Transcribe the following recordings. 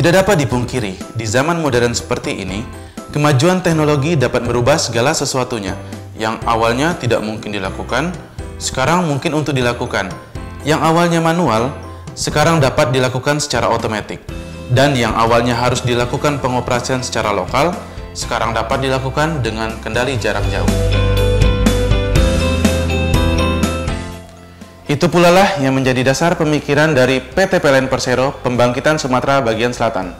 Tidak dapat dipungkiri, di zaman modern seperti ini, kemajuan teknologi dapat merubah segala sesuatunya. Yang awalnya tidak mungkin dilakukan, sekarang mungkin untuk dilakukan. Yang awalnya manual, sekarang dapat dilakukan secara otomatis. Dan yang awalnya harus dilakukan pengoperasian secara lokal, sekarang dapat dilakukan dengan kendali jarak jauh. Itu pula lah yang menjadi dasar pemikiran dari PT PLN Persero Pembangkitan Sumatera Bagian Selatan.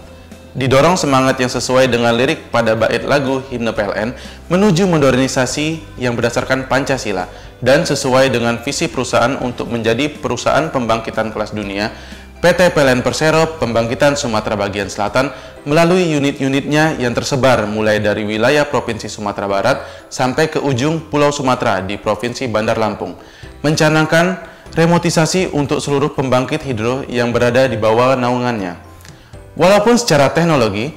Didorong semangat yang sesuai dengan lirik pada bait lagu Himne PLN menuju modernisasi yang berdasarkan Pancasila dan sesuai dengan visi perusahaan untuk menjadi perusahaan pembangkitan kelas dunia, PT PLN Persero Pembangkitan Sumatera Bagian Selatan melalui unit-unitnya yang tersebar mulai dari wilayah Provinsi Sumatera Barat sampai ke ujung Pulau Sumatera di Provinsi Bandar Lampung, mencanangkan remotisasi untuk seluruh pembangkit hidro yang berada di bawah naungannya. Walaupun secara teknologi,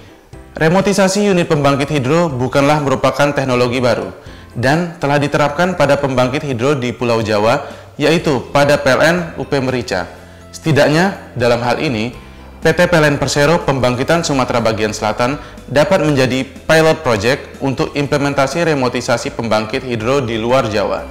remotisasi unit pembangkit hidro bukanlah merupakan teknologi baru dan telah diterapkan pada pembangkit hidro di Pulau Jawa, yaitu pada PLN UP Merica. Setidaknya, dalam hal ini, PT PLN Persero Pembangkitan Sumatera Bagian Selatan dapat menjadi pilot project untuk implementasi remotisasi pembangkit hidro di luar Jawa.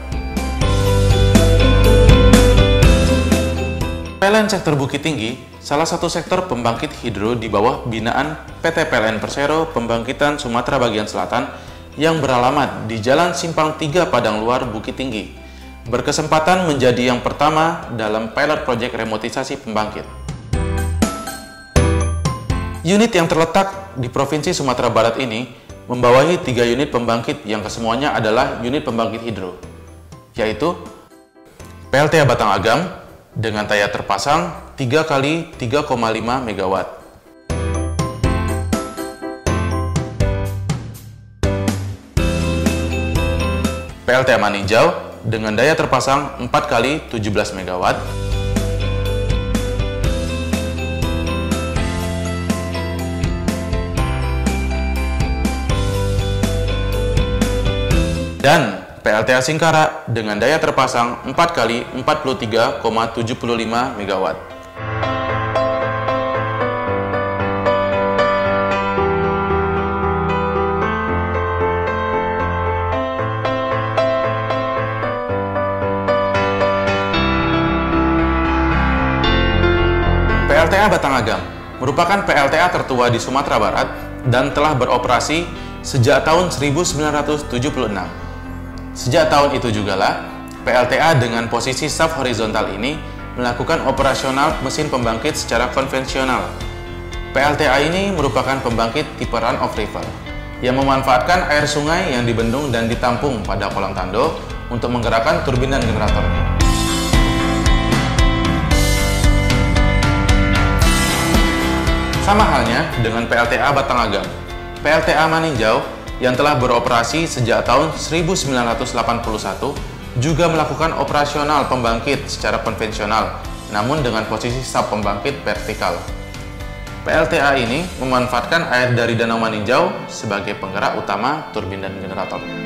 PLN Sektor Bukit Tinggi, salah satu sektor pembangkit hidro di bawah binaan PT PLN Persero Pembangkitan Sumatera Bagian Selatan yang beralamat di Jalan Simpang 3 Padang Luar Bukit Tinggi, berkesempatan menjadi yang pertama dalam pilot proyek remotisasi pembangkit. Unit yang terletak di Provinsi Sumatera Barat ini membawahi 3 unit pembangkit yang kesemuanya adalah unit pembangkit hidro, yaitu PLTA Batang Agam dengan daya terpasang 3 kali 3,5 MW. PLTA Maninjau dengan daya terpasang 4 kali 17 MW. Dan PLTA Singkara dengan daya terpasang 4 kali 43,75 MW. PLTA Batang Agam merupakan PLTA tertua di Sumatera Barat dan telah beroperasi sejak tahun 1976. Sejak tahun itu jugalah, PLTA dengan posisi sub horizontal ini melakukan operasional mesin pembangkit secara konvensional. PLTA ini merupakan pembangkit tipe run of river yang memanfaatkan air sungai yang dibendung dan ditampung pada kolam tando untuk menggerakkan turbin dan generatornya. Sama halnya dengan PLTA Batang Agam, PLTA Maninjau yang telah beroperasi sejak tahun 1981 juga melakukan operasional pembangkit secara konvensional, namun dengan posisi sub pembangkit vertikal. PLTA ini memanfaatkan air dari Danau Maninjau sebagai penggerak utama turbin dan generatornya.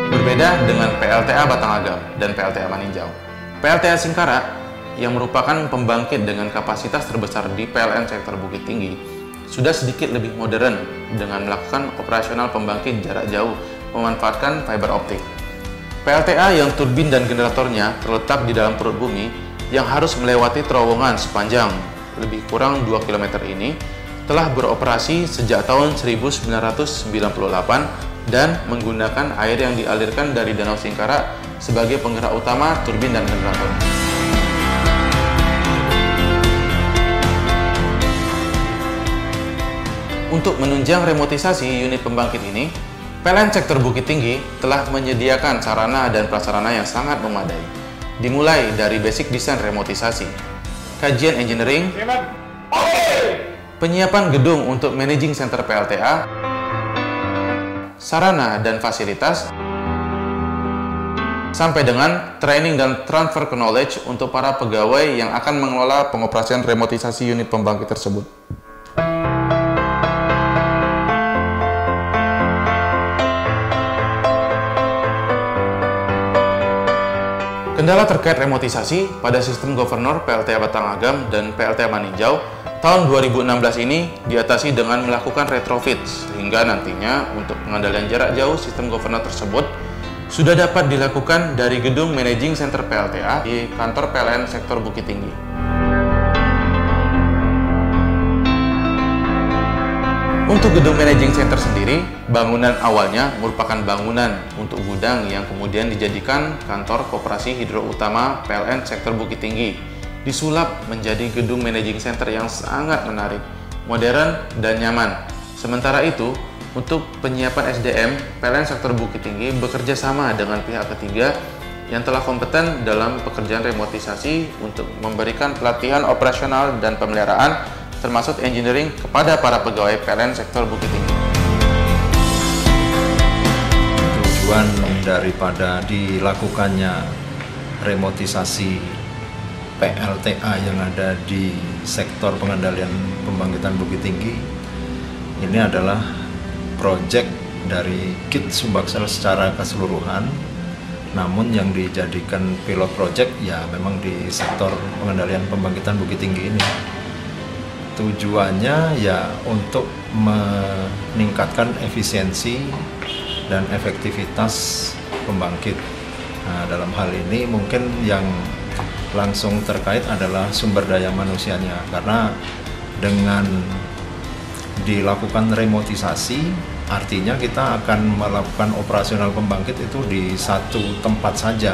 Berbeda dengan PLTA Batang Agam dan PLTA Maninjau, PLTA Singkara yang merupakan pembangkit dengan kapasitas terbesar di PLN Sektor Bukit Tinggi sudah sedikit lebih modern dengan melakukan operasional pembangkit jarak jauh memanfaatkan fiber optik. PLTA yang turbin dan generatornya terletak di dalam perut bumi yang harus melewati terowongan sepanjang lebih kurang 2 km ini telah beroperasi sejak tahun 1998 dan menggunakan air yang dialirkan dari Danau Singkara sebagai penggerak utama turbin dan generator. Untuk menunjang remotisasi unit pembangkit ini, PLN Sektor Bukit Tinggi telah menyediakan sarana dan prasarana yang sangat memadai, dimulai dari basic desain remotisasi, kajian engineering, penyiapan gedung untuk managing center PLTA, sarana dan fasilitas, sampai dengan training dan transfer knowledge untuk para pegawai yang akan mengelola pengoperasian remotisasi unit pembangkit tersebut. Kendala terkait remotisasi pada sistem governor PLTA Batanghagam dan PLTA Maninjau tahun 2016 ini diatasi dengan melakukan retrofit, sehingga nantinya untuk pengendalian jarak jauh sistem governor tersebut sudah dapat dilakukan dari gedung Managing Center PLTA di kantor PLN Sektor Bukit Tinggi. Untuk gedung Managing Center sendiri, bangunan awalnya merupakan bangunan untuk gudang yang kemudian dijadikan kantor Koperasi Hidro Utama PLN Sektor Bukit Tinggi. Disulap menjadi gedung Managing Center yang sangat menarik, modern, dan nyaman. Sementara itu, untuk penyiapan SDM, PLN Sektor Bukit Tinggi bekerja sama dengan pihak ketiga yang telah kompeten dalam pekerjaan remotisasi untuk memberikan pelatihan operasional dan pemeliharaan termasuk engineering kepada para pegawai PLN Sektor Bukit Tinggi. Tujuan daripada dilakukannya remotisasi PLTA yang ada di sektor pengendalian pembangkitan Bukit Tinggi ini adalah proyek dari KIT Sumbaksel secara keseluruhan, namun yang dijadikan pilot project ya memang di sektor pengendalian pembangkitan Bukit Tinggi ini. Tujuannya ya untuk meningkatkan efisiensi dan efektivitas pembangkit. Nah, dalam hal ini mungkin yang langsung terkait adalah sumber daya manusianya, karena dengan dilakukan remotisasi artinya kita akan melakukan operasional pembangkit itu di satu tempat saja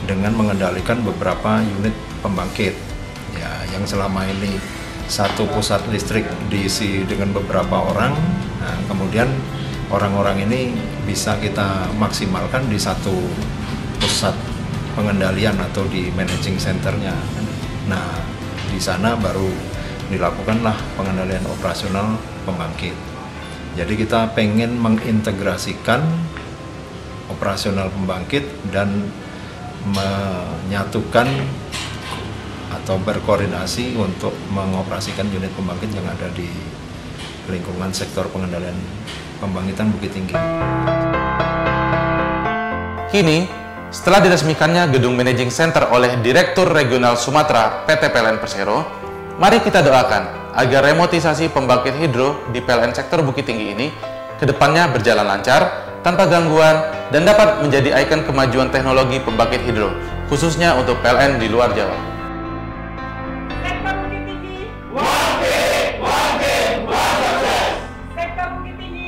dengan mengendalikan beberapa unit pembangkit ya, yang selama ini satu pusat listrik diisi dengan beberapa orang. Nah, kemudian orang-orang ini bisa kita maksimalkan di satu pusat pengendalian atau di managing centernya. Nah, di sana baru dilakukanlah pengendalian operasional pembangkit. Jadi kita pengen mengintegrasikan operasional pembangkit dan menyatukan atau berkoordinasi untuk mengoperasikan unit pembangkit yang ada di lingkungan sektor pengendalian pembangkitan Bukit Tinggi. Kini, setelah diresmikannya gedung Managing Center oleh Direktur Regional Sumatera PT PLN Persero, mari kita doakan agar remotisasi pembangkit hidro di PLN Sektor Bukit Tinggi ini kedepannya berjalan lancar, tanpa gangguan, dan dapat menjadi ikon kemajuan teknologi pembangkit hidro, khususnya untuk PLN di luar Jawa. Sektor Bukit Tinggi